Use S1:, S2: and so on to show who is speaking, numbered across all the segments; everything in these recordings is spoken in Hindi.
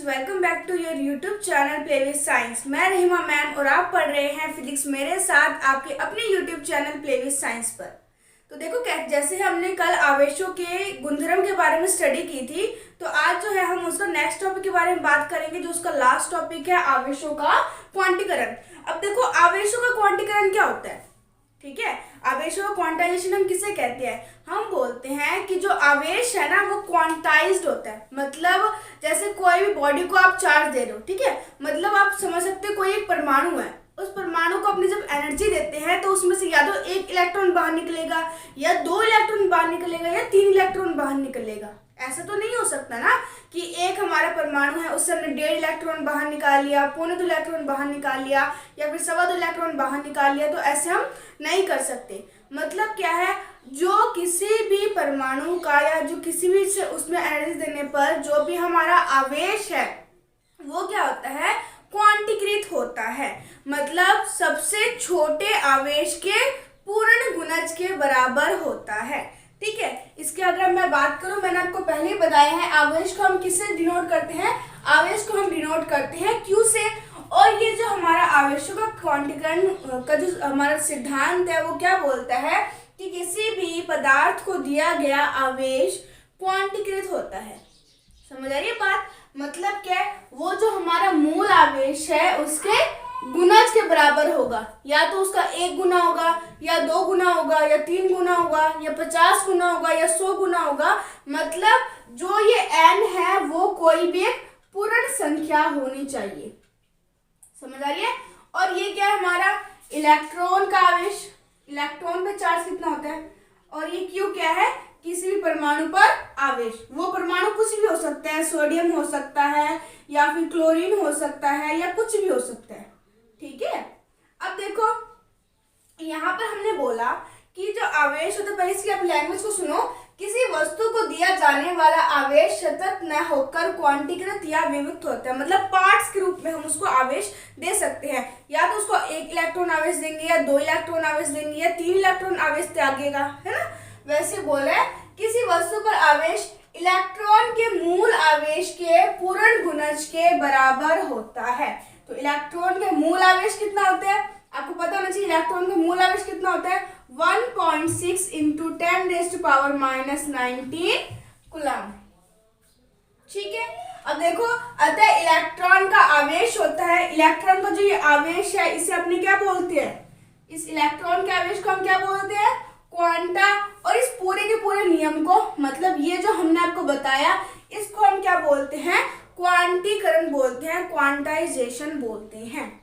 S1: Welcome back to your YouTube channel play with science. मैं रहीमा मैम और आप पढ़ रहे हैं फिजिक्स मेरे साथ आपके अपने YouTube channel play with science पर। तो देखो जैसे हमने कल आवेशों के गुणधर्म के बारे में स्टडी की थी, तो आज जो है हम उसका नेक्स्ट टॉपिक के बारे में बात करेंगे, जो उसका लास्ट टॉपिक है आवेशों का क्वांटीकरण। अब देखो आवेशों का क्वांटीकरण क्या होता है, ठीक है। आवेशों का क्वांटाइजेशन हम किसे कहते हैं? हम बोलते हैं कि जो आवेश है ना वो क्वांटाइज्ड होता है। मतलब जैसे कोई भी बॉडी को आप चार्ज दे रहे हो, ठीक है, मतलब आप समझ सकते हो कोई एक परमाणु है, उस परमाणु को अपनी जब एनर्जी देते हैं तो उसमें से या तो एक इलेक्ट्रॉन बाहर निकलेगा, या दो इलेक्ट्रॉन बाहर निकलेगा, या तीन इलेक्ट्रॉन बाहर निकलेगा। ऐसा तो नहीं हो सकता ना कि एक हमारा परमाणु है उससे हमने 1.5 इलेक्ट्रॉन बाहर निकाल लिया, 1.25 इलेक्ट्रॉन बाहर निकाल लिया, या फिर 2.25 इलेक्ट्रॉन बाहर निकाल लिया। तो ऐसे हम नहीं कर सकते। मतलब क्या है, जो किसी भी परमाणु का या जो किसी भी से उसमें एनर्जी देने पर जो भी हमारा आवेश है वो क्या होता है, क्वांटीकृत होता है। मतलब सबसे छोटे आवेश के पूर्ण गुणज के बराबर होता है, ठीक है। इसके अगर मैं बात करूं, मैंने आपको पहले ही बताया है आवेश को हम किससे डिनोट करते हैं, आवेश को हम डिनोट करते हैं Q से। और ये जो हमारा आवेशों का क्वांटीकरण का जो हमारा सिद्धांत है वो क्या बोलता है कि किसी भी पदार्थ को दिया गया आवेश क्वांटीकृत होता है। समझ आ रही है बात? मतलब क्या है, वो जो हमारा मूल आवेश है उसके गुणज के बराबर होगा। या तो उसका 1 गुना होगा, या 2 गुना होगा, या 3 गुना होगा, या 50 गुना होगा, या 100 गुना होगा। मतलब जो ये n है वो कोई भी एक पूर्ण संख्या होनी चाहिए। समझ आ रही है? और ये क्या है, हमारा इलेक्ट्रॉन का आवेश, इलेक्ट्रॉन पे चार्ज कितना होता है, और ये Q क्या है, किसी भी परमाणु पर आवेश। वो परमाणु कुछ भी हो सकता है, सोडियम हो सकता है, या फिर क्लोरीन हो सकता है, या कुछ भी हो सकता है, ठीक है। अब देखो यहाँ पर हमने बोला कि जो आवेश होता है, पहले इसकी आप लैंग्वेज को सुनो। किसी वस्तु को दिया जाने वाला आवेश सतत न होकर क्वांटीकृत या विविक्त होता है। मतलब पार्ट्स के रूप में हम उसको आवेश दे सकते हैं। या तो उसको 1 इलेक्ट्रॉन आवेश देंगे, या 2 इलेक्ट्रॉन आवेश देंगे, या 3 इलेक्ट्रॉन आवेश त्यागेगा, है ना। वैसे बोल रहे हैं किसी वस्तु पर आवेश इलेक्ट्रॉन के मूल आवेश के पूर्ण गुणज के बराबर होता है। तो इलेक्ट्रॉन के मूल आवेश कितना होता है, आपको पता होना चाहिए। इलेक्ट्रॉन का मूल आवेश कितना होता है, 1.6 इंटू 10⁻⁹ कूलम, ठीक है। अब देखो, अतः इलेक्ट्रॉन का आवेश होता है, इलेक्ट्रॉन का जो ये आवेश है इसे अपने क्या बोलते हैं, इस इलेक्ट्रॉन के आवेश को हम क्या बोलते हैं, क्वांटा। और इस पूरे के पूरे नियम को, मतलब ये जो हमने आपको बताया, इसको हम क्या बोलते हैं, क्वांटीकरण बोलते हैं, क्वांटाइजेशन बोलते हैं।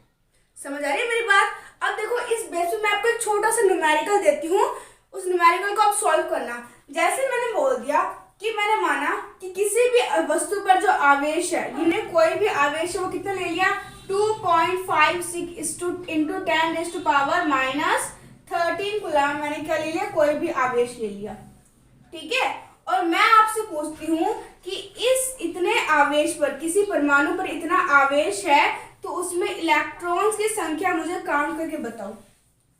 S1: समझ आ रही है मेरी बात? अब देखो इस बेस पे मैं आपको एक छोटा सा न्यूमेरिकल देती हूँ, उस न्यूमेरिकल को आप सॉल्व करना। जैसे मैंने बोल दिया कि मैंने माना कि किसी भी वस्तु पर जो आवेश है, इन्हें कोई भी आवेश है वो कितना ले लिया, 2.56 इंटू 10⁻⁻13 कूलम। मैंने क्या ले लिया, कोई भी आवेश ले लिया, ठीक है। और मैं आपसे पूछती हूँ कि इस इतने आवेश पर, किसी परमाणु पर इतना आवेश है, तो उसमें इलेक्ट्रॉन्स की संख्या मुझे काउंट करके बताओ,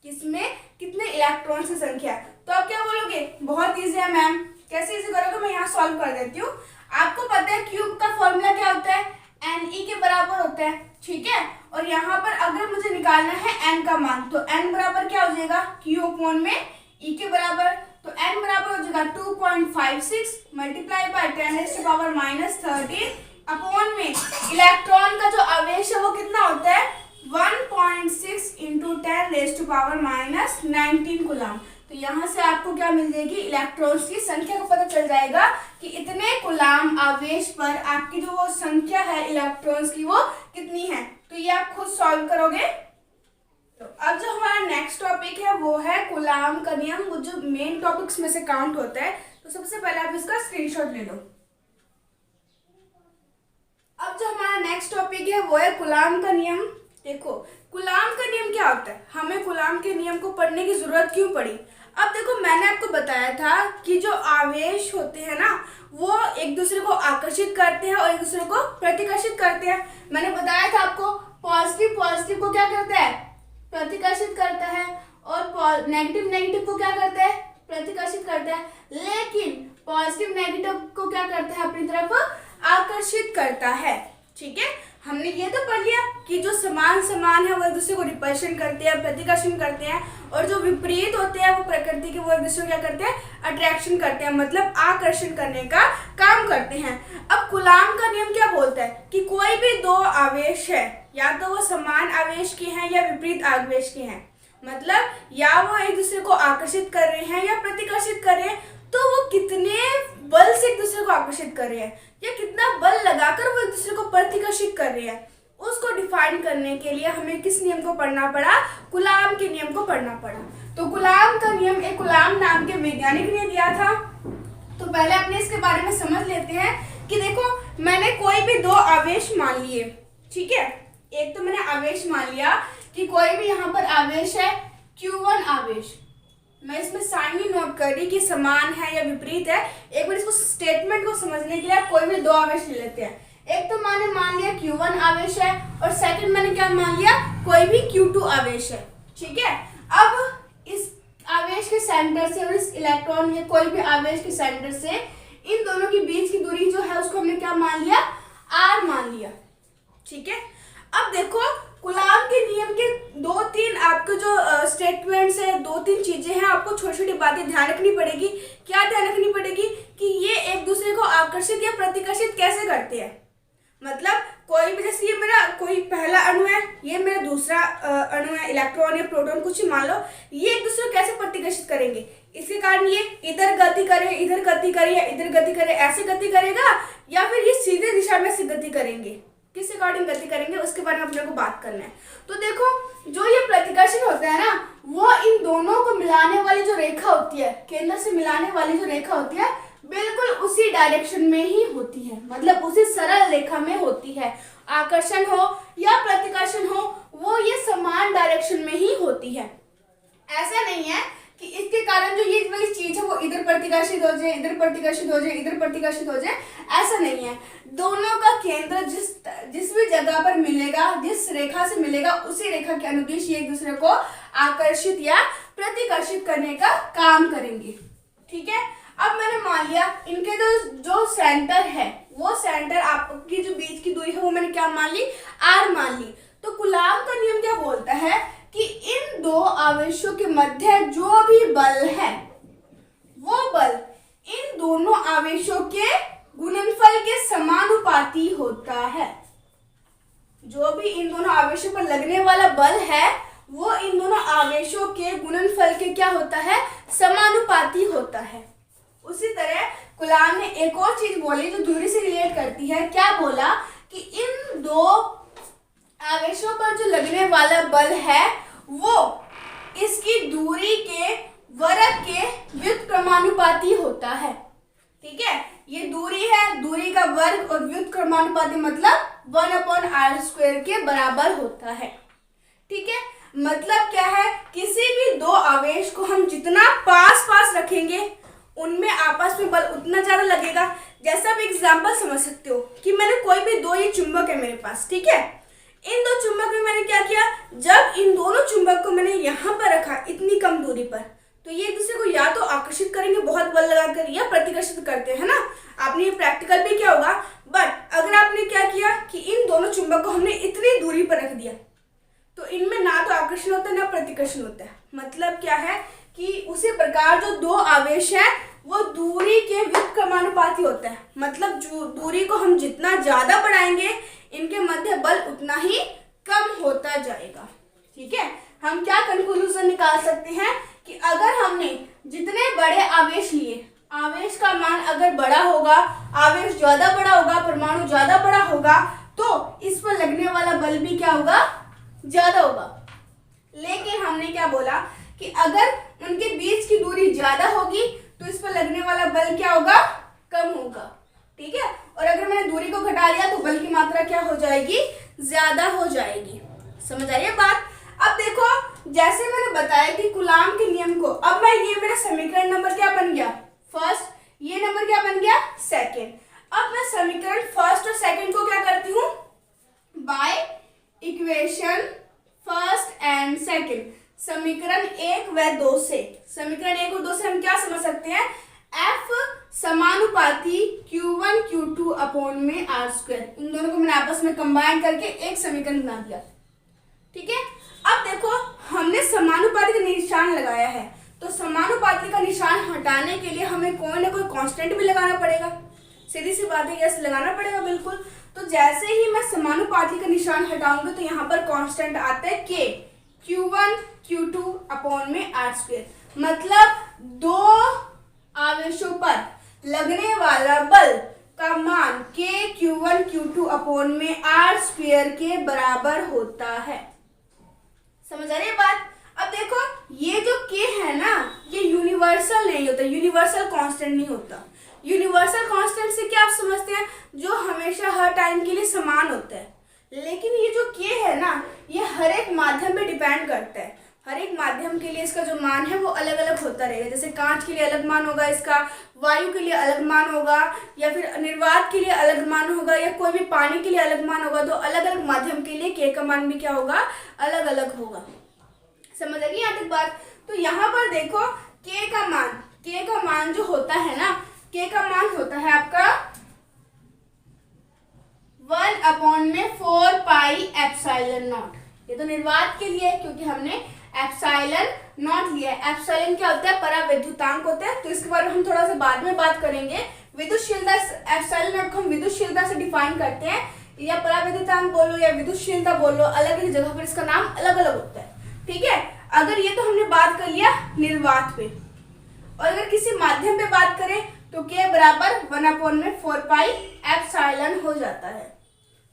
S1: किसमें कितने इलेक्ट्रॉन्स की संख्या है। तो आप क्या बोलोगे, बहुत इजी है मैम। कैसे इजी करोगे, मैं यहाँ सॉल्व कर देती हूँ। आपको पता है क्यूब का फॉर्मूला क्या होता है, Ne के बराबर होता है, ठीक है। और यहाँ पर अगर मुझे निकालना है n का मान, तो n बराबर क्या हो जाएगा, Q अपॉन में E के बराबर। तो n बराबर हो जाएगा 2.56 मल्टीप्लाई बाय 10⁻⁻13 अपॉन में इलेक्ट्रॉन का जो आवेश है वो कितना होता है, 1.6 इंटू 10⁻⁻19 कूलम। तो यहाँ से आपको क्या मिल जाएगी, इलेक्ट्रॉन्स की संख्या को पता चल जाएगा कि इतने कूलम आवेश पर आपकी जो वो संख्या है इलेक्ट्रॉन्स की वो कितनी है। तो ये आप खुद सॉल्व करोगे। तो अब जो हमारा नेक्स्ट टॉपिक है वो है कूलम का नियम, वो जो मेन टॉपिक्स में से काउंट होता है। तो सबसे पहले आप इसका स्क्रीनशॉट ले लो। अब जो हमारा नेक्स्ट टॉपिक है वो है कूलम का नियम। देखो कूलम का नियम क्या होता है, हमें कूलम के नियम को पढ़ने की जरूरत क्यों पड़ी। अब देखो मैंने आपको बताया था कि जो आवेश होते हैं ना वो एक दूसरे को आकर्षित करते हैं और एक दूसरे को प्रतिकर्षित करते हैं। मैंने बताया था आपको, पॉजिटिव को क्या करता है, प्रतिकर्षित करता है, और नेगेटिव को क्या करता है, प्रतिकर्षित करता है। लेकिन पॉजिटिव नेगेटिव को क्या करता है, अपनी तरफ आकर्षित करता है, ठीक है, हमने ये तो पढ़ लिया कि जो समान समान है वो एक दूसरे को रिपल्शन करते हैं, प्रतिकर्षण करते हैं, और जो विपरीत होते हैं वो प्रकृति के वो एक दूसरे को क्या करते हैं, अट्रैक्शन करते हैं, मतलब आकर्षण करने का काम करते हैं। अब कूलाम का नियम क्या बोलता है कि कोई भी दो आवेश है, या तो वो समान आवेश के हैं या विपरीत आवेश के हैं, मतलब या वो एक दूसरे को आकर्षित कर रहे हैं या प्रतिकर्षित कर रहे हैं, तो वो कितने बल से एक दूसरे को आकर्षित कर रहे हैं या कितना बल लगाकर वो एक दूसरे को प्रतिकर्षित कर रहे हैं, उसको डिफाइन करने के लिए हमें किस नियम को पढ़ना पड़ा, कूलाम के नियम को पढ़ना पड़ा। तो कूलाम का नियम एक कूलाम नाम के वैज्ञानिक ने दिया था। तो पहले अपने इसके बारे में समझ लेते हैं कि देखो, मैंने कोई भी दो आवेश मान लिए, ठीक है, एक तो मैंने आवेश मान लिया कि कोई भी यहाँ पर आवेश है Q1 आवेश, मैं इसमें साइन ही नोट कर रही कि समान है या विपरीत है। एक बार इसको स्टेटमेंट को समझने के लिए आप कोई भी दो आवेश ले लेते हैं। एक तो मैंने मान लिया Q1 आवेश है, और सेकंड मैंने क्या मान लिया, कोई भी Q2 आवेश है, ठीक है। अब इस आवेश के सेंटर से और इस इलेक्ट्रॉन या कोई भी आवेश के सेंटर से इन दोनों के बीच की दूरी जो है उसको हमने क्या मान लिया, R मान लिया, ठीक है। अब देखो, कूलाम के नियम के दो तीन आपके जो स्टेटमेंट्स है, दो तीन चीजें हैं, आपको छोटी छोटी बातें ध्यान रखनी पड़ेगी। क्या ध्यान रखनी पड़ेगी कि ये एक दूसरे को आकर्षित या प्रतिकर्षित कैसे करते हैं, मतलब कोई भी, जैसे ये मेरा कोई पहला अणु है, ये मेरा दूसरा अणु है, इलेक्ट्रॉन या प्रोटॉन कुछ ही मान लो, ये एक दूसरे को कैसे प्रतिकर्षित करेंगे, इसके कारण ये इधर गति करे, इधर गति करे या इधर गति करे, ऐसे गति करेगा, या फिर ये सीधे दिशा में से गति करेंगे, किस अकॉर्डिंग गति करेंगे, उसके बारे में अपने को बात करना है। तो देखो, जो ये प्रतिकर्षण होता है ना, वो इन दोनों को मिलाने वाली जो रेखा होती है, केंद्र से मिलाने वाली जो रेखा होती है, बिल्कुल उसी डायरेक्शन में ही होती है, मतलब उसी सरल रेखा में होती है। आकर्षण हो या प्रतिकर्षण हो, वो ये समान डायरेक्शन में ही होती है। ऐसा नहीं है कि इसके कारण जो ये वाली चीज है वो इधर प्रतिकर्षित हो जाए, इधर प्रतिकर्षित हो जाए, इधर प्रतिकर्षित हो जाए, ऐसा नहीं है। दोनों का केंद्र जिस भी जगह पर मिलेगा, जिस रेखा से मिलेगा, उसी रेखा के अनुदिश ये एक दूसरे को आकर्षित या प्रतिकर्षित करने का काम करेंगे, ठीक है। अब मैंने मान लिया इनके जो सेंटर है, वो सेंटर आपकी जो बीच की दूरी है वो मैंने क्या मान ली, R मान ली। तो कूलाम का नियम क्या बोलता है कि इन दो आवेशों के मध्य जो भी बल है, वो बल इन दोनों आवेशों के गुणनफल के समानुपाती होता है। जो भी इन दोनों आवेशों पर लगने वाला बल है, वो इन दोनों आवेशों के गुणनफल के क्या होता है, समानुपाती होता है। उसी तरह कूलाम ने एक और चीज बोली जो दूरी से रिलेट करती है। क्या बोला कि इन दो आवेशों पर जो लगने वाला बल है वो इसकी दूरी के वर्ग के व्युत्क्रमानुपाती होता है, ठीक है। ये दूरी है, दूरी का वर्ग और व्युत्क्रमानुपाती मतलब 1/r² के बराबर होता है, ठीक है। मतलब क्या है, किसी भी दो आवेश को हम जितना पास पास रखेंगे उनमें आपस में बल उतना ज्यादा लगेगा। जैसा आप एग्जाम्पल समझ सकते हो कि मैंने कोई भी दो ये चुंबक है मेरे पास, ठीक है। इन दो चुंबक में मैंने क्या किया, जब इन दोनों चुंबक को मैंने यहाँ पर रखा इतनी कम दूरी पर, तो ये एक दूसरे को या तो आकर्षित करेंगे बहुत बल लगाकर या प्रतिकर्षित करते हैं ना। आपने ये प्रैक्टिकल भी किया होगा। बट अगर आपने क्या किया कि इन दोनों चुंबक को हमने इतनी दूरी पर रख दिया, तो इनमें ना तो आकर्षण होता है ना प्रतिकर्षण होता है। मतलब क्या है कि उसी प्रकार जो दो आवेश है वो दूरी के व्युत्क्रमानुपाती होता है। मतलब जो दूरी को हम जितना ज्यादा बढ़ाएंगे इनके मध्य बल उतना ही कम होता जाएगा, ठीक है। हम क्या कंक्लूजन निकाल सकते हैं कि अगर हमने जितने बड़े आवेश लिए, आवेश का मान अगर बड़ा होगा, आवेश ज्यादा बड़ा होगा, परमाणु ज्यादा बड़ा होगा, तो इस पर लगने वाला बल भी क्या होगा, ज्यादा होगा। लेकिन हमने क्या बोला कि अगर उनके बीच की दूरी ज्यादा होगी तो इस पर लगने वाला बल क्या होगा, कम होगा, ठीक है। और अगर मैंने दूरी को घटा लिया तो बल की मात्रा क्या हो जाएगी, ज्यादा हो जाएगी। समझ आई बात। अब देखो, जैसे मैंने बताया कि कूलाम के नियम को, अब मैं ये मेरा समीकरण नंबर क्या बन गया, फर्स्ट, ये नंबर क्या बन गया, सेकंड। अब मैं समीकरण फर्स्ट और सेकंड को क्या करती हूँ, by equation first and second, समीकरण 1 व 2 से, समीकरण 1 और 2 से हम क्या समझ सकते हैं, F समानुपाती Q1 Q2 अपॉन में आर स्क्वायर। इन दोनों को मैंने आपस में कंबाइन करके एक समीकरण बना दिया। ठीक है, अब देखो हमने समानुपाती का निशान लगाया है, तो समानुपाती का निशान हटाने के लिए हमें कोई ना कोई कांस्टेंट भी लगाना पड़ेगा। सीधी सी बात है, यस लगाना पड़ेगा बिल्कुल। तो जैसे ही मैं समानुपाती का निशान हटाऊंगी तो यहाँ पर कांस्टेंट आता है के, Q1 Q2 अपॉन में आर स्क्वायर। मतलब दो आवेशों पर लगने वाला बल का मान के Q1 Q2 अपॉन में आर स्क्वायर के बराबर होता है। समझ आ रही है बात? अब देखो ये जो k है ना, ये यूनिवर्सल नहीं होता, यूनिवर्सल कांस्टेंट नहीं होता। यूनिवर्सल कांस्टेंट से क्या आप समझते हैं? जो हमेशा हर टाइम के लिए समान होता है। लेकिन ये जो k है ना, ये हर एक माध्यम पे डिपेंड करता है। हर एक माध्यम के लिए इसका जो मान है वो अलग अलग होता रहेगा। जैसे कांच के लिए अलग मान होगा इसका, वायु के लिए अलग मान होगा, या फिर निर्वात के लिए अलग मान होगा, या कोई भी पानी के लिए अलग मान होगा। तो अलग अलग माध्यम के लिए k का मान भी क्या होगा? अलग अलग होगा। समझ आ गई यहाँ तक बात? तो यहाँ पर देखो k का मान जो होता है ना, k का मान होता है आपका 1/4πε0। ये तो निर्वात के लिए है क्योंकि हमने ε0 लिया है। एप्सिलॉन क्या होता है? परावैद्युतांक होता है। तो इसके बारे में हम थोड़ा सा बाद में बात करेंगे। विद्युतशीलता एप्सिलॉन को हम विद्युतशीलता से डिफाइन करते हैं, या परावैद्युतांक बोलो या विद्युतशीलता बोलो, अलग अलग जगह पर इसका नाम अलग अलग होता है। ठीक है, अगर ये तो हमने बात कर लिया निर्वात पे, और अगर किसी माध्यम पे बात करें तो k बराबर 1/4πε हो जाता है।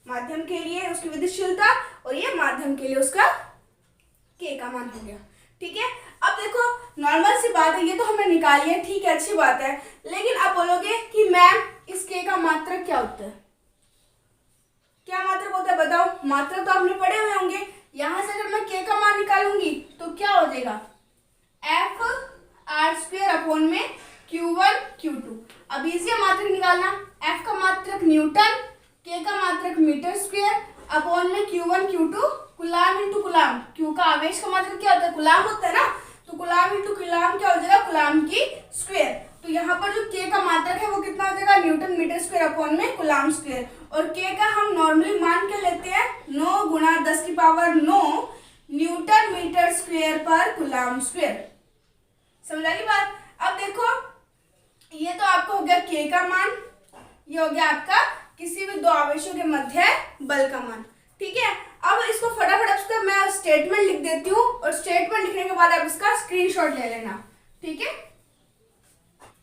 S1: माध्यम के लिए उसकी विद्युतशीलता और ये माध्यम के लिए उसका k का मान हो गया। ठीक है, अब देखो नॉर्मल सी बात है, ये तो हमने निकाली है, ठीक है, अच्छी बात है। लेकिन आप बोलोगे कि मैम इस k का मात्रक क्या होता है? क्या मात्रक होता है बताओ? मात्रक तो आपने पढ़े हुए होंगे। यहां से अगर मैं k का मान निकालूंगी तो क्या हो जाएगा? f r स्क्वायर अपॉन में Q1 Q2। अब इसी मात्रक निकालना, f का मात्रक न्यूटन, k का मात्रक मीटर स्क्वायर अपॉन में Q1 Q2 कुलाम इंटू कुलाम। Q का आवेश का मात्रक क्या होता है? कुलाम होता है ना, तो कुलाम इंटू कुलाम क्या हो जाएगा? कुलाम की स्क्वायर। तो यहाँ पर जो k का मात्रक है वो कितना हो जाएगा? न्यूटन मीटर स्क्वायर अपॉन में कुलाम स्क्वायर। और k का हम नॉर्मली मान क्या लेते हैं? 9 गुणा 10⁹ न्यूटन मीटर स्क्वायर पर कुलाम स्क्वायर। समझ आ गई बात? अब देखो ये तो आपका हो गया k का मान, ये हो गया आपका किसी भी दो आवेशों के मध्य बल का मान। ठीक है, अब इसको फटाफट इसका मैं स्टेटमेंट लिख देती हूँ, और स्टेटमेंट लिखने के बाद आप इसका स्क्रीनशॉट ले लेना। ठीक है,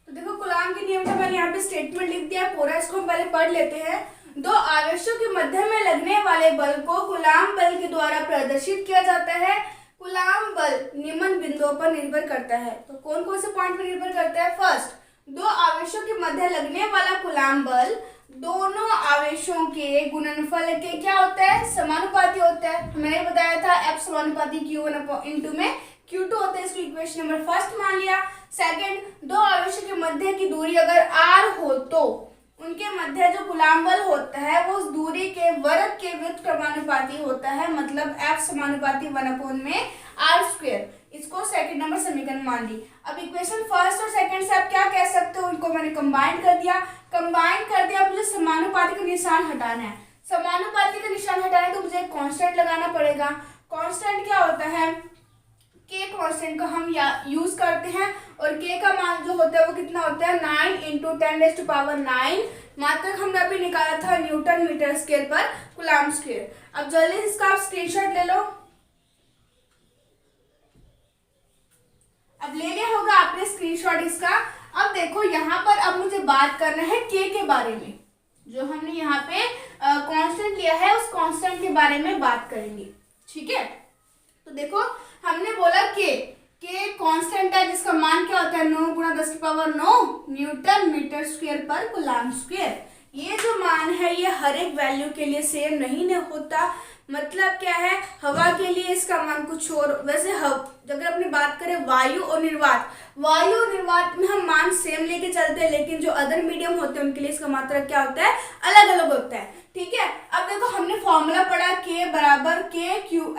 S1: तो देखो कूलाम के नियम का मैंने यहाँ पे स्टेटमेंट लिख दिया पूरा, इसको हम पहले पढ़ लेते हैं। दो आवेशों के मध्य में लगने वाले बल को कूलाम बल के द्वारा प्रदर्शित किया जाता है। कूलाम बल निम्न बिंदुओं पर निर्भर करता है। तो कौन कौन से पॉइंट पर निर्भर करता है? फर्स्ट, दो आवेशों के मध्य लगने वाला कूलाम बल दोनों आवेशों के गुणनफल के क्या होता है? समानुपाती होता है। मैंने बताया था F समानुपाती Q1 इंटू में Q2 होता है। इसको इक्वेशन नंबर फर्स्ट मान लिया। सेकंड, दो आवेशों के मध्य की दूरी अगर r हो तो उनके मध्य जो कूलाम बल होता है वो उस दूरी के वर्ग के व्युत्क्रमानुपाती होता है। मतलब F समानुपाती 1/r²। इसको सेकंड नंबर समीकरण मान ली। अब इक्वेशन फर्स्ट और सेकंड से आप क्या कह सकते हो? उनको मैंने कंबाइन कर दिया। अब मुझे समानुपाती का निशान हटाना है। समानुपाती का निशान हटाना है तो मुझे कांस्टेंट लगाना पड़ेगा। कांस्टेंट क्या होता है? k कांस्टेंट को हम यूज करते हैं, और k का मान जो होता है वो कितना होता है? 9 × 10⁹ मात्रक हमने अभी निकाला था न्यूटन मीटर स्क्वायर पर कूलाम स्क्वायर। अब जल्दी इसका आप स्क्रीनशॉट ले लो। अब ले लिया होगा आपने स्क्रीनशॉट इसका। अब देखो यहाँ पर अब मुझे बात करना है k के बारे में। जो हमने यहाँ पे कांस्टेंट लिया है उस कांस्टेंट के बारे में बात करेंगे। ठीक है, तो देखो हमने बोला k कांस्टेंट है जिसका मान क्या होता है? 9 × 10⁹ न्यूटन मीटर स्क्वायर पर कूलाम स्क्वायर। ये जो मान है ये हर एक वैल्यू के लिए सेम नहीं होता। मतलब क्या है? हवा के लिए इसका मान कुछ और। वैसे अगर अपनी बात करें वायु और निर्वात में हम मान सेम लेके चलते हैं, लेकिन जो अदर मीडियम होते हैं उनके लिए इसका मात्रक क्या होता है? अलग अलग होता है। ठीक है, अब देखो हमने फॉर्मूला पढ़ा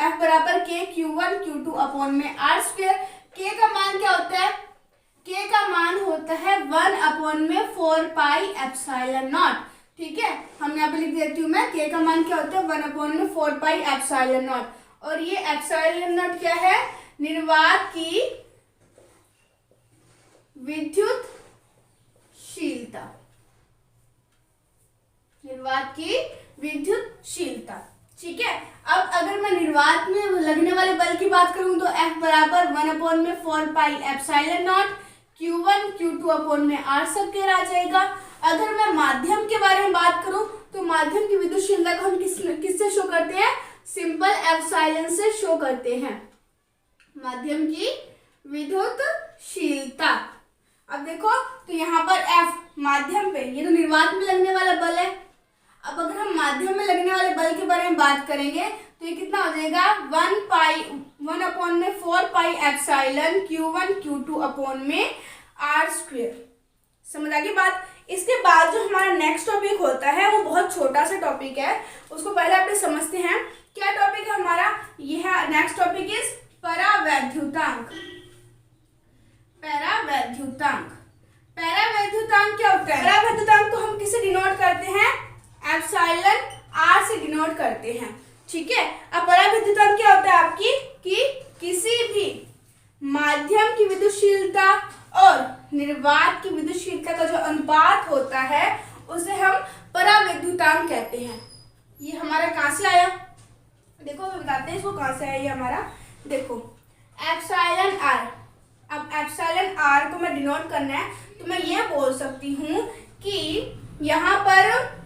S1: F बराबर K Q1 Q2 अपॉन में r²। k का मान क्या होता है? के का मान होता है 1/4πε0। ठीक है, हम यहाँ पे लिख देती हूँ मैं, के का मान क्या होता है 1/4πε0। और ये एप्सिलॉन क्या है, निर्वात की विद्युतशीलता, निर्वात की विद्युतशीलता। ठीक है, अब अगर मैं निर्वात में लगने वाले बल की बात करूं तो F बराबर 1/4πε0 Q1 Q2 R स्क्वायर आ जाएगा। अगर मैं माध्यम के बारे में बात करूं तो माध्यम की विद्युतशीलता को हम किससे शो करते हैं, सिंपल एप्सिलॉन से शो करते हैं, माध्यम की विद्युतशीलता। अब देखो तो यहाँ पर F माध्यम पे, ये तो निर्वात में लगने वाला बल है। अब अगर हम माध्यम में लगने वाले बल के बारे में बात करेंगे तो ये कितना हो जाएगा 1/4πε Q1 Q2 R स्क्वायर। समझ आ गई बात। इसके बाद जो हमारा नेक्स्ट टॉपिक होता है वो बहुत छोटा सा टॉपिक है, उसको पहले अपने समझते हैं। क्या टॉपिक है हमारा, ये है नेक्स्ट टॉपिक इज परावैद्युतांक। परावैद्युतांक, परावैद्युतांक क्या होता है, परावैद्युतांक को हम किससे डिनोट करते हैं, एप्सिलॉन R से डिनोट करते हैं। ठीक है, अब परावैद्युतांक क्या होता है आपकी, कि किसी भी माध्यम की विद्युतशीलता और निर्वात की विद्युतशीलता का जो अनुपात होता है उसे हम परावैद्युतांक कहते हैं। ये हमारा कहाँ से आया, देखो हम बताते हैं इसको कहाँ से आया। ये हमारा देखो एप्सिलॉन R, अब एप्सिलॉन R को मैं डिनोट करना है तो मैं ये बोल सकती हूँ कि यहाँ पर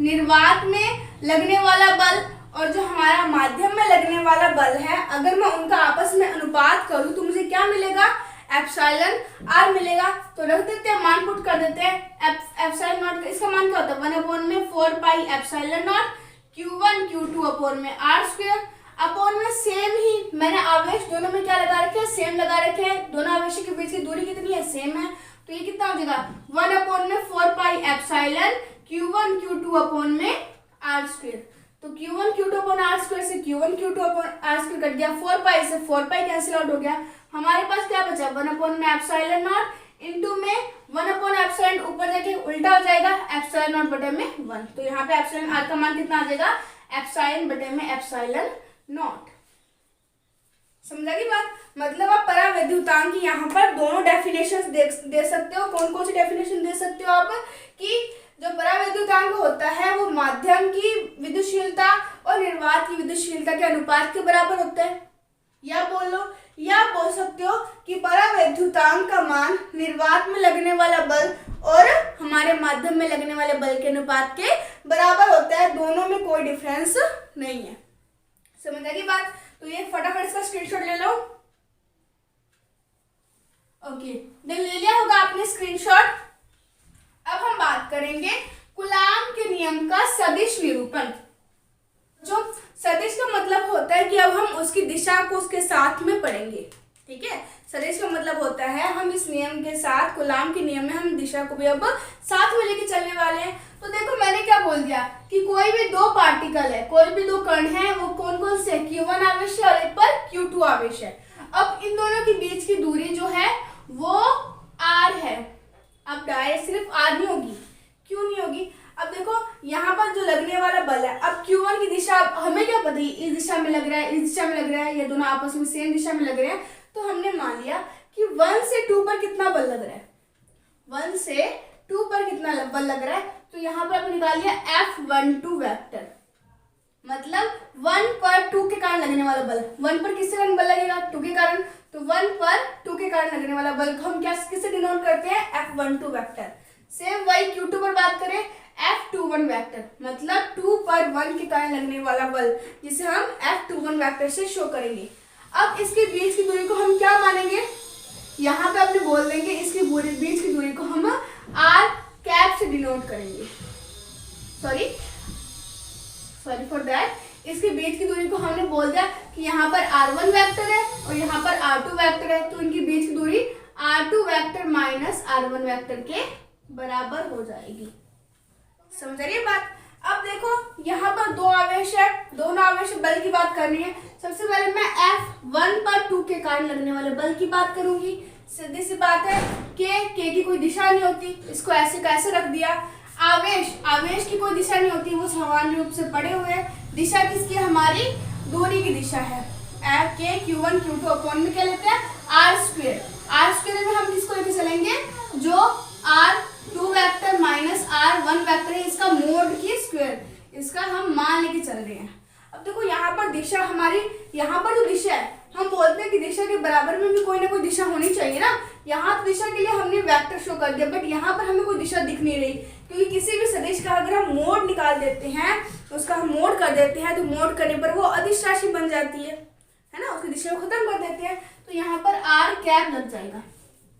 S1: निर्वात में लगने वाला बल और जो हमारा माध्यम में लगने वाला बल है, अगर मैं उनका आपस में अनुपात करूं तो मुझे क्या मिलेगा, एप्सिलॉन R मिलेगा। तो रख देते हैं, मान पुट कर देते हैं। एप्सिलॉन नॉट इसका मान क्या होता है 1/4πε0 Q1 Q2 R square upon में सेम ही मैंने आवेश दोनों में क्या लगा रखे हैं, सेम लगा रखे हैं। दोनों आवेशों के बीच की दूरी कितनी है, सेम है। तो ये कितना हो जाएगा 1/4πε Q1 Q2 R स्क्वायर। तो Q1 Q2 R स्क्वायर से Q1 Q2 R square cut गया, 4π से 4π कैंसिल आउट हो गया। हमारे पास क्या बचा 1/ε0 इंटू में 1/ε ऊपर जाके उल्टा हो जाएगा ε0 बटे में 1। तो यहाँ पे एप्सिलॉन R का मान कितना आ जाएगा, एप्सिलॉन बटे में ε0। समझा की बात। मतलब आप परावैद्युतांक की यहाँ पर दोनों डेफिनेशन दे सकते हो। कौन कौन सी डेफिनेशन दे सकते हो आप, कि जो परावैद्युतांक होता है वो माध्यम की विद्युतशीलता और निर्वात की विद्युतशीलता के अनुपात के बराबर होता है। या बोल सकते हो कि परावैद्युतांक का मान निर्वात में लगने वाला बल और हमारे माध्यम में लगने वाले बल के अनुपात के बराबर होता है, दोनों में कोई डिफरेंस नहीं है। समझ आ गई बात। तो ये फटाफट इसका स्क्रीनशॉट ले लो। ओके, देन ले लिया होगा आपने स्क्रीनशॉट। अब हम बात करेंगे कूलाम के नियम का सदिश निरूपण। जो सदिश का मतलब होता है कि अब हम उसकी दिशा को उसके साथ में पढ़ेंगे। ठीक है, सदिश का मतलब होता है हम इस नियम के साथ, कूलाम के नियम में हम दिशा को भी अब साथ में लेके चलने वाले हैं। तो देखो मैंने क्या बोल दिया कि कोई भी दो पार्टिकल है, कोई भी दो कण है, वो कौन कौन से, Q1 आवेश है और एक पर Q2 आवेश है। अब इन दोनों के बीच की दूरी जो है वो R है। अब डायरेक्ट सिर्फ R नहीं होगी, क्यों नहीं होगी, अब देखो यहाँ पर जो लगने वाला बल है, अब Q1 की दिशा हमें क्या पता है, इस दिशा में लग रहा है, इस दिशा में लग रहा है, ये दोनों आपस में सेम दिशा में लग रहे हैं। तो हमने मान लिया कि 1 से 2 पर कितना बल लग रहा है, 1 से 2 पर कितना बल लग रहा है। तो यहाँ पर आपने निकाल लिया F12 वेक्टर, मतलब 1 पर 2 के कारण लगने वाला बल। 1 पर किससे कारण बल लगेगा, 2 के कारण। तो 1 पर 2 के कारण लगने वाला बल को हम क्या किससे डिनोट करते हैं, F12 वेक्टर। सेम वही Q2 पर बात करें F21 वेक्टर, मतलब 2 पर 1 के कारण लगने वाला बल, जिसे हम F21 वेक्टर से शो करेंगे। अब इसके बीच की दूरी को हम क्या मानेंगे, यहाँ पे अपने बोल देंगे इसकी बीच की दूरी को हम R कैप से डिनोट करेंगे। सॉरी फॉर दैट, इसके बीच की दूरी को हमने बोल दिया कि यहाँ पर R1 वेक्टर है और यहाँ पर R2 वेक्टर है, तो इनकी बीच की दूरी R2 vector minus R1 vector के बराबर हो जाएगी। समझ रही है बात। अब देखो यहाँ पर दो आवेश है, दोनों आवेश बल की बात करनी है। सबसे पहले मैं F1 पर 2 के कारण लगने वाले बल की बात करूंगी। सीधी सी बात है। के की कोई दिशा नहीं होती, इसको ऐसे कैसे रख दिया। आवेश की कोई दिशा नहीं होती, वो समान रूप से पड़े हुए हैं। दिशा किसकी, हमारी दूरी की दिशा है। के Q1 Q2 अपॉन में क्या लेते हैं, आर स्क्वायर में हम किसको लेके चलेंगे, जो R2 vector minus R1 vector है, इसका मोड की स्क्वायर, इसका हम मान लेके चल रहे हैं। अब देखो यहाँ पर दिशा हमारी, यहाँ पर जो दिशा है, हम बोलते हैं कि दिशा के बराबर में भी कोई ना कोई दिशा होनी चाहिए ना। यहाँ तो दिशा के लिए हमने वेक्टर शो कर दिया, बट यहाँ पर हमें कोई दिशा दिख नहीं रही, क्योंकि किसी भी सदिश का अगर हम मोड निकाल देते हैं, तो उसका हम मोड कर देते हैं, तो मोड करने पर वो अदिश राशि बन जाती है ना, उसकी दिशा को खत्म कर देते हैं। तो यहाँ पर आर कैप लग जाएगा।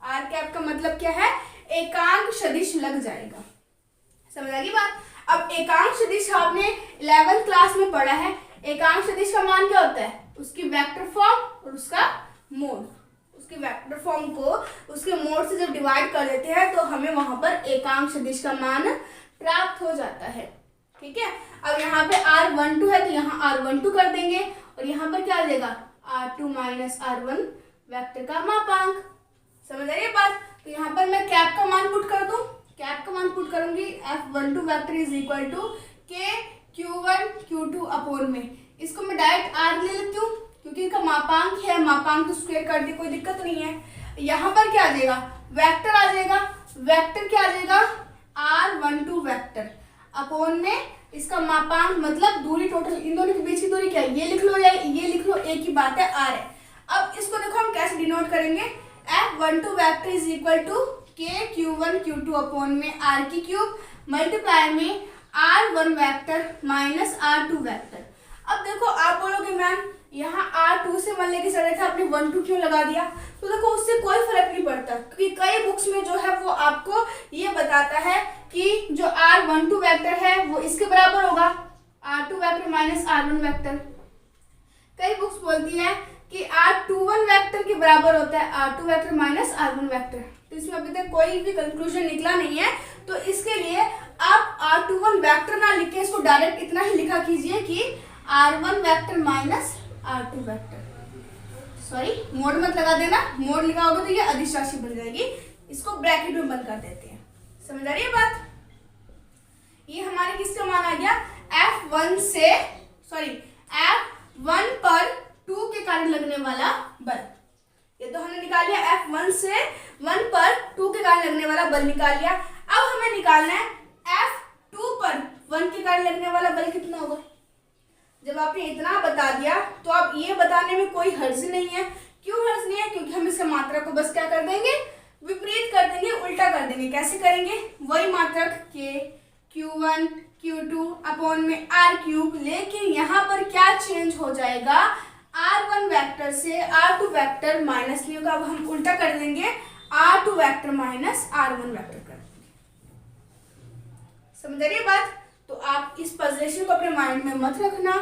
S1: आर कैप का मतलब क्या है, एकांक सदिश लग जाएगा। समझ आ गई बात। अब एकांक सदिश आपने 11th क्लास में पढ़ा है। एकांक सदिश का मान क्या होता है, उसकी वेक्टर फॉर्म और उसका मोड। उसके वेक्टर फॉर्म को उसके मोड से जब डिवाइड कर देते हैं, तो हमें वहां पर एकांक सदिश का मान प्राप्त हो जाता है। ठीक है। अब यहाँ पे R12 है, तो यहाँ R12 कर देंगे, और यहाँ पर क्या आ जाएगा, R2 माइनस R1 वेक्टर का मापांक। समझ आ रही है बात। तो यहाँ पर मैं कैप का मान पुट कर दूं, कैप का मान पुट करूंगी, F12 vector is equal to के Q1 Q2 अपॉन में, इसको मैं डायरेक्ट R ले लेती हूँ, क्योंकि इसका मापांक है, मापांक तो स्क्वायर कर दी, कोई दिक्कत नहीं है। यहाँ पर क्या आ जाएगा, वेक्टर आ जाएगा, वेक्टर क्या आ जाएगा, R12 वेक्टर अपॉन में इसका मापांक मतलब दूरी, टोटल इन दोनों के बीच की दूरी क्या है, ये लिख लो या ये लिख लो, एक ही बात है, R है। अब इसको देखो हम कैसे डिनोट करेंगे, F12 vector is equal to के Q1 Q2 अपॉन में R की क्यूब मल्टीप्लाई में R1 vector minus R2 vector. अब देखो आप बोलोगे मैम यहाँ R2 से मान लेके चल रहे थे, आपने 1 2 क्यों लगा दिया। तो देखो उससे कोई फर्क नहीं पड़ता, क्योंकि कई बुक्स में जो है वो आपको ये बताता है कि जो R12 वेक्टर है वो इसके बराबर होगा, R2 vector minus R1 vector. कई बुक्स बोलती है कि R21 वेक्टर के बराबर होता है R2 vector minus R1 vector. तो इसमें अभी तक कोई भी कंक्लूजन निकला नहीं है, तो इसके लिए आप R21 वेक्टर ना लिख के इसको डायरेक्ट इतना ही लिखा कीजिए कि R1 vector minus R2 vector. Sorry, mode मत लगा देना, मोड लिखा होगा तो ये अदिश राशि बन जाएगी। इसको ब्रैकेट में बंद कर देते हैं। समझ आ रही है बात। ये हमारे किसका मान आ गया, F1 पर 2 के कारण लगने वाला बल। ये तो हमने निकाल लिया, F1 से 1 पर 2 के कारण लगने वाला बल निकाल लिया। अब हमें निकालना है F2 पर 1 के कारण लगने वाला बल कितना होगा। जब आपने इतना बता दिया, तो अब ये बताने में कोई हर्ज नहीं है। क्यों हर्ज नहीं है, क्योंकि हम इसका मात्रा को बस क्या कर देंगे, विपरीत कर देंगे, उल्टा कर देंगे। कैसे करेंगे, वही मात्रक के Q1 Q2 अपॉन में R क्यूब, लेकिन यहाँ पर क्या चेंज हो जाएगा, R1 वेक्टर से R2 वेक्टर माइनस नहीं होगा, अब हम उल्टा कर देंगे, R2 vector minus R1 vector कर देंगे। समझ रही है बात। तो आप इस पोजीशन को अपने माइंड में मत रखना,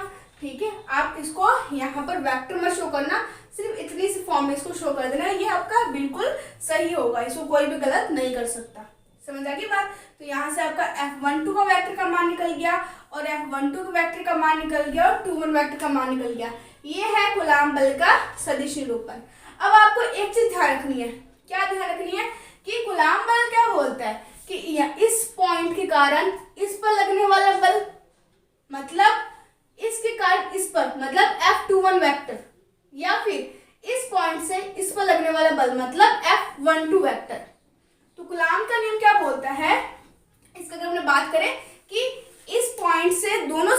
S1: ठीक है। आप इसको यहाँ पर वेक्टर मत शो करना, सिर्फ इतनी सी फॉर्म में इसको शो कर देना, ये आपका बिल्कुल सही होगा, इसको कोई भी गलत नहीं कर सकता। समझ आ गई बात। तो यहाँ से आपका F12 का वेक्टर का मान निकल गया, और F12 का वेक्टर का मान निकल गया, और 21 वेक्टर का मान निकल गया। ये है कूलाम बल का सदिश निरूपण। अब आपको एक चीज ध्यान रखनी है, क्या ध्यान रखनी है कि कूलाम बल क्या बोलता है कि इस पॉइंट के कारण इस पर लगने वाला बल, मतलब इसके कारण इस पर, मतलब F21 वेक्टर, या फिर इस पॉइंट से इस पर लगने वाला बल मतलब F12 वेक्टर। तो कूलाम का नियम क्या बोलता है, इसका अगर हमने बात करें कि इस पॉइंट से दोनों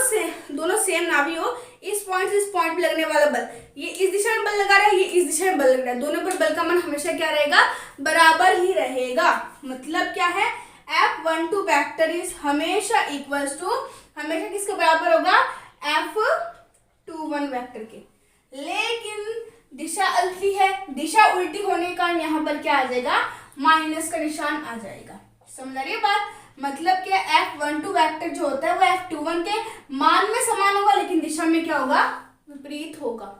S1: सेम ना भी हो, इस पॉइंट से इस पॉइंट पे लगने वाला बल, ये इस दिशा में बल लगा रहा है, ये इस दिशा में बल लग रहा है, दोनों पर बल का मान हमेशा क्या रहेगा, बराबर ही रहेगा। मतलब क्या है, F12 वेक्टर इज हमेशा इक्वल्स टू, हमेशा किसके बराबर होगा, F21 वेक्टर के। लेकिन दिशा उल्टी है, दिशा उल्टी होने के कारण यहाँ पर क्या आ जाएगा, माइनस का निशान आ जाएगा। समझ आ रही है बात। मतलब क्या, F12 वेक्टर जो होता है वो F21 के मान में समान होगा, लेकिन दिशा में क्या होगा, विपरीत होगा।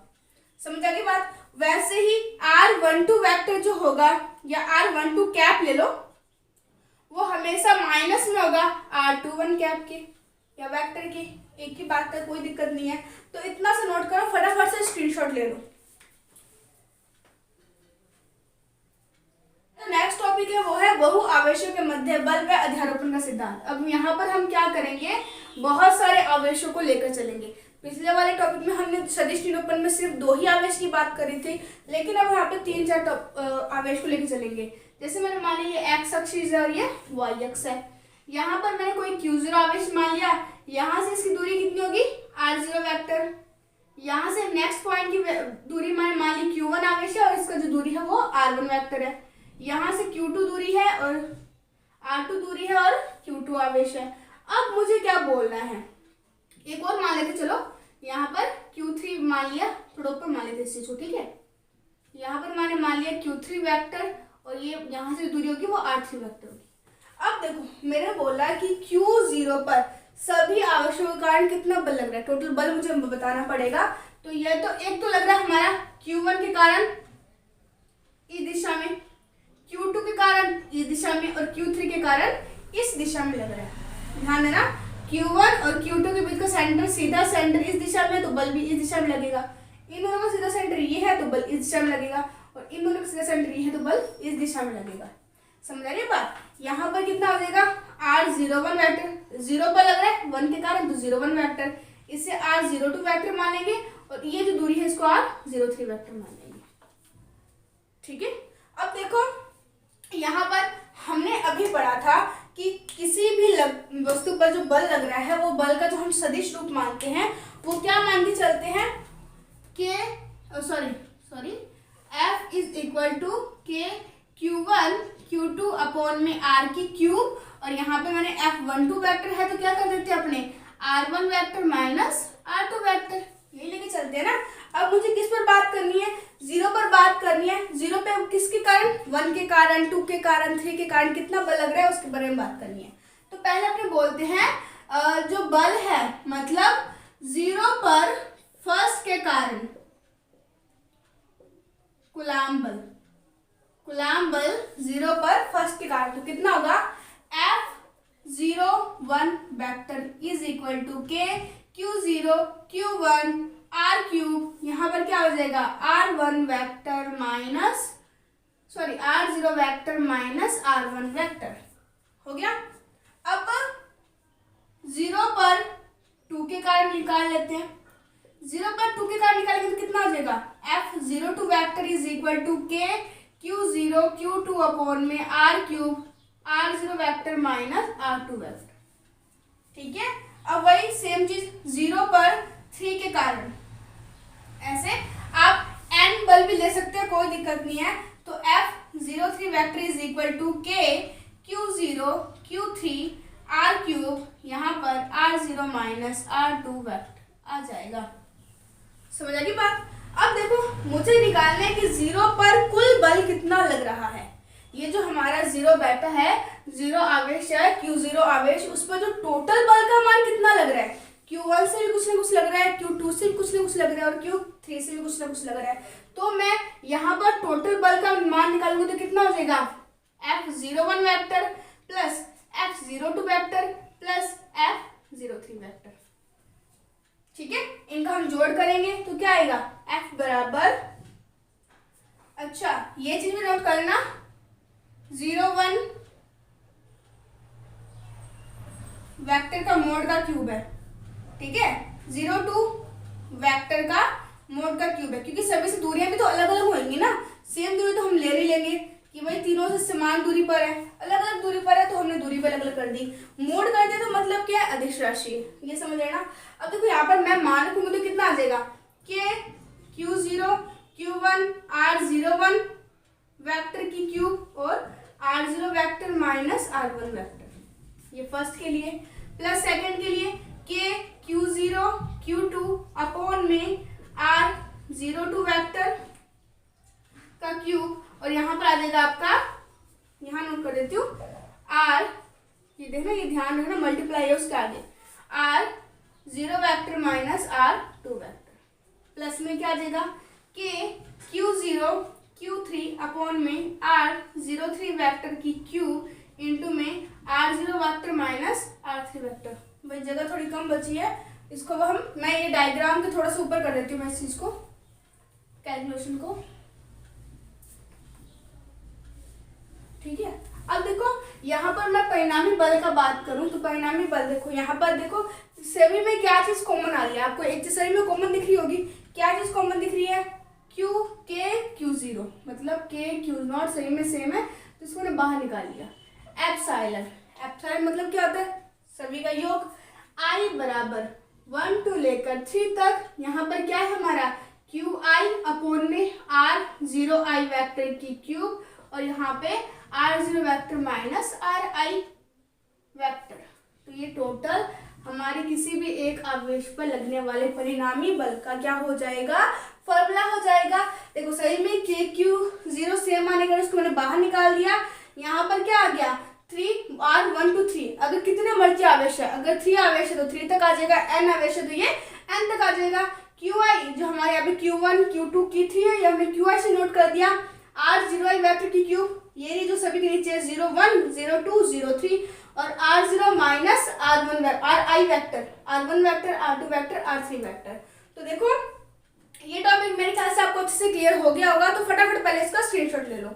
S1: समझ आ गई बात। वैसे ही R12 वेक्टर जो होगा, या R12 कैप ले लो, वो हमेशा माइनस में होगा R21 कैप के या वेक्टर के, एक ही बात है, कोई दिक्कत नहीं है। तो इतना सा नोट करो, फटाफट से स्क्रीनशॉट ले लो। बहु आवेशों के मध्य बल व अध्यारोपण का सिद्धांत। अब यहाँ पर हम क्या करेंगे, बहुत सारे आवेशों को लेकर चलेंगे। पिछले वाले टॉपिक में हमने सदिश निरूपण में सिर्फ 2 ही आवेश की बात करी थी, लेकिन अब यहाँ पे 3-4 आवेश को लेकर चलेंगे। जैसे मैंने मान लिया ये x अक्ष है और ये y अक्ष है। यहाँ पर मैंने कोई q0 आवेश मान लिया, यहाँ से इसकी दूरी कितनी होगी r0 वेक्टर। यहाँ से नेक्स्ट पॉइंट की दूरी मैंने मान ली q1 आवेश है और इसका जो दूरी है वो r1 वेक्टर है। यहाँ से q2 दूरी है और r2 दूरी है और q2 आवेश है। अब मुझे क्या बोलना है, एक और मान लेते चलो, यहाँ पर q3 मान लिया, थोड़ा ऊपर मान लेते इस चीज को, ठीक है। यहाँ पर मैंने मान लिया q3 वेक्टर और ये यहाँ से दूरी होगी वो r3 वेक्टर होगी। अब देखो मैंने बोला कि q0 पर सभी आवेशों के कारण कितना बल लग रहा है, टोटल बल मुझे बताना पड़ेगा। तो ये तो एक तो लग रहा है हमारा q1 के कारण इस दिशा में, q2 के कारण इस दिशा में और q3 के कारण इस दिशा में लग रहा है। ध्यान देना, q1 और q2 के बीच का सेंटर, सीधा सेंटर इस दिशा में, तो बल भी इस दिशा में लगेगा। इन दोनों का सीधा सेंटर ये है तो बल इस दिशा में लगेगा, और इन दोनों का सीधा सेंटर ये है तो बल इस दिशा में लगेगा। समझ आ रही है बात। यहाँ पर कितना हो जाएगा r01 वेक्टर, 0 पर लग रहा है 1 के कारण तो 01 वेक्टर, इससे r02 वेक्टर मानेंगे और ये जो दूरी है इसको r03 वेक्टर मानेंगे। ठीक है। अब देखो यहाँ पर हमने अभी पढ़ा था कि किसी भी वस्तु पर जो बल लग रहा है वो बल का जो हम सदिश रूप मानते हैं वो क्या मान के चलते हैं कि F इज इक्वल टू के Q1 Q2 अपॉन में R की क्यूब, और यहाँ पे मैंने F12 वेक्टर है तो क्या कर देते हैं अपने R1 vector minus R2 vector, यही लेके चलते हैं ना। अब मुझे किस पर बात करनी है, 0 पर बात करनी है। 0 पे किसके कारण, 1 के कारण, 2 के कारण, 3 के कारण कितना बल लग रहा है उसके बारे में बात करनी है। तो पहले अपने बोलते हैं जो बल है मतलब 0 पर फर्स्ट के कारण कूलाम बल, कूलाम बल 0 पर फर्स्ट के कारण तो कितना होगा F01 vector is equal to के Q0 Q1 R क्यूब, यहाँ पर क्या हो जाएगा R1 vector minus R0 vector minus R1 vector हो गया। अब 0 पर 2 के कारण निकाल लेते हैं, 0 पर 2 के कारण निकालेंगे तो कितना हो जाएगा F02 vector is equal to के Q0 Q2 अपॉन में R cube R0 vector minus R2 vector. ठीक है। अब वही सेम चीज 0 पर 3 के कारण, ऐसे आप n बल भी ले सकते हैं, कोई दिक्कत नहीं है। तो F03 vector is equal to के Q0 Q3 R क्यूब, यहाँ पर R0 माइनस R2 वेक्टर आ जाएगा। समझ आ गई बात। अब देखो मुझे निकालना है कि 0 पर कुल बल कितना लग रहा है। ये जो हमारा 0 बैठा है, 0 आवेश है, Q0 आवेश, उस पर जो टोटल बल का मान कितना लग रहा है, Q1 से भी कुछ ना कुछ लग रहा है, Q2 से भी कुछ ना कुछ लग रहा है और Q3 से भी कुछ ना कुछ लग रहा है। तो मैं यहाँ पर टोटल बल का मान निकालूंगी तो कितना हो जाएगा F01 vector plus F02 vector plus F03 vector. ठीक है। इनका हम जोड़ करेंगे तो क्या आएगा F बराबर, अच्छा ये चीज भी नोट करना, 01 वेक्टर का मोड का क्यूब है, ठीक है, 02 वेक्टर का मोड का क्यूब है, क्योंकि सभी से दूरियां भी तो अलग अलग होंगी ना। सेम दूरी तो हम ले ही लेंगे कि भाई तीनों से समान दूरी पर है, अलग अलग दूरी पर है तो हमने दूरी पर अलग अलग कर दी। मोड कर दिया तो मतलब क्या है, अदिश राशि, ये समझ लेना। अब देखो यहाँ पर मैं मान रखूंगी तो कितना आ जाएगा के Q0 Q1 R01 वेक्टर की क्यूब और R0 vector minus R1 vector, ये फर्स्ट के लिए, प्लस सेकंड के लिए के Q0 Q2 अपॉन में R02 वेक्टर का क्यूब, और यहाँ पर आ जाएगा आपका, यहाँ नोट कर देती हूँ R, ये देखना, ये ध्यान रखना, मल्टीप्लाई है उसके आगे, R0 vector minus R2 vector, plus में क्या आ जाएगा के Q0 Q3 अपॉन में R03 वेक्टर की क्यूब इंटू में R0 vector minus R3 vector. भाई जगह थोड़ी कम बची है, इसको मैं ये डायग्राम के थोड़ा सा ऊपर कर देती हूँ मैं इस चीज को, कैलकुलेशन को। ठीक है। अब देखो यहाँ पर मैं परिणामी बल का बात करूँ तो परिणामी बल देखो यहाँ पर देखो सभी में क्या चीज कॉमन आ रही है, आपको एक चीज सभी में कॉमन दिख रही होगी। क्या चीज कॉमन दिख रही है? Q K Q0, मतलब K Q0 सभी में सेम है तो इसको मैंने बाहर निकाल लिया। एप्सिलॉन, एप्सिलॉन मतलब क्या होता है? सभी का योग। I बराबर 1 to लेकर 3 तक, यहाँ पर क्या है हमारा QI अपॉन में R0I वेक्टर की क्यूब और यहाँ पे R0 vector minus RI vector. तो ये टोटल हमारे किसी भी एक आवेश पर लगने वाले परिणामी बल का क्या हो जाएगा? फॉर्मूला हो जाएगा। देखो सही में KQ0 सेम आने का उसको मैंने बाहर निकाल दिया। यहाँ पर क्या आ गया? 3R1 to 3। अगर कितने मर्जी आवेश है, अगर 3 आवेश है तो 3 तक आ जाएगा, n आवेश है तो ये n तक आ जाएगा। QI जो हमारे यहाँ पे Q1 Q2 Q3 है, ये हमने QI से नोट कर दिया। R0I वेक्टर की क्यूब, ये रही जो सभी के नीचे 01 02 03 और R0 minus R1 RI vector, R1 vector R2 vector R3 vector. तो देखो ये टॉपिक मेरे ख्याल से आपको अच्छे से क्लियर हो गया होगा, तो फटाफट पहले इसका स्क्रीनशॉट ले लो।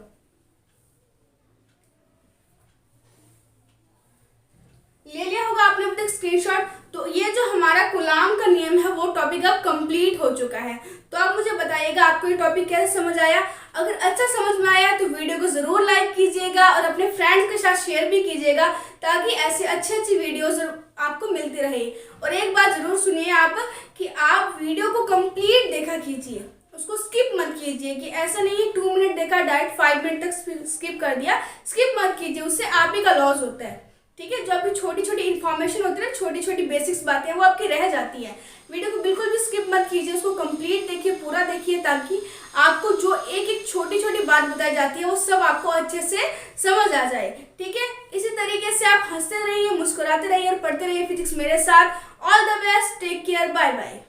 S1: ले लिया होगा आपने अब तक स्क्रीनशॉट। तो ये जो हमारा कूलाम का नियम है वो टॉपिक अब कंप्लीट हो चुका है। तो आप मुझे बताइएगा आपको ये टॉपिक कैसे समझ आया। अगर अच्छा समझ में आया तो वीडियो को ज़रूर लाइक कीजिएगा और अपने फ्रेंड्स के साथ शेयर भी कीजिएगा ताकि ऐसे अच्छी अच्छी वीडियोस आपको मिलती रहे। और एक बात ज़रूर सुनिए आप कि आप वीडियो को कंप्लीट देखा कीजिए, उसको स्किप मत कीजिए कि ऐसा नहीं है 2 मिनट देखा डायरेक्ट 5 मिनट तक स्किप कर दिया। स्किप मत कीजिए, उससे आप ही का लॉस होता है। ठीक है, जो आपकी छोटी छोटी इन्फॉर्मेशन होती है ना, छोटी छोटी बेसिक्स बातें वो आपकी रह जाती है। वीडियो को बिल्कुल भी स्किप मत कीजिए, उसको कंप्लीट देखिए, पूरा देखिए ताकि आपको जो एक एक छोटी छोटी बात बताई जाती है वो सब आपको अच्छे से समझ आ जाए। ठीक है, इसी तरीके से आप हंसते रहिए, मुस्कुराते रहिए और पढ़ते रहिए फिजिक्स मेरे साथ। All the best, take care, bye bye.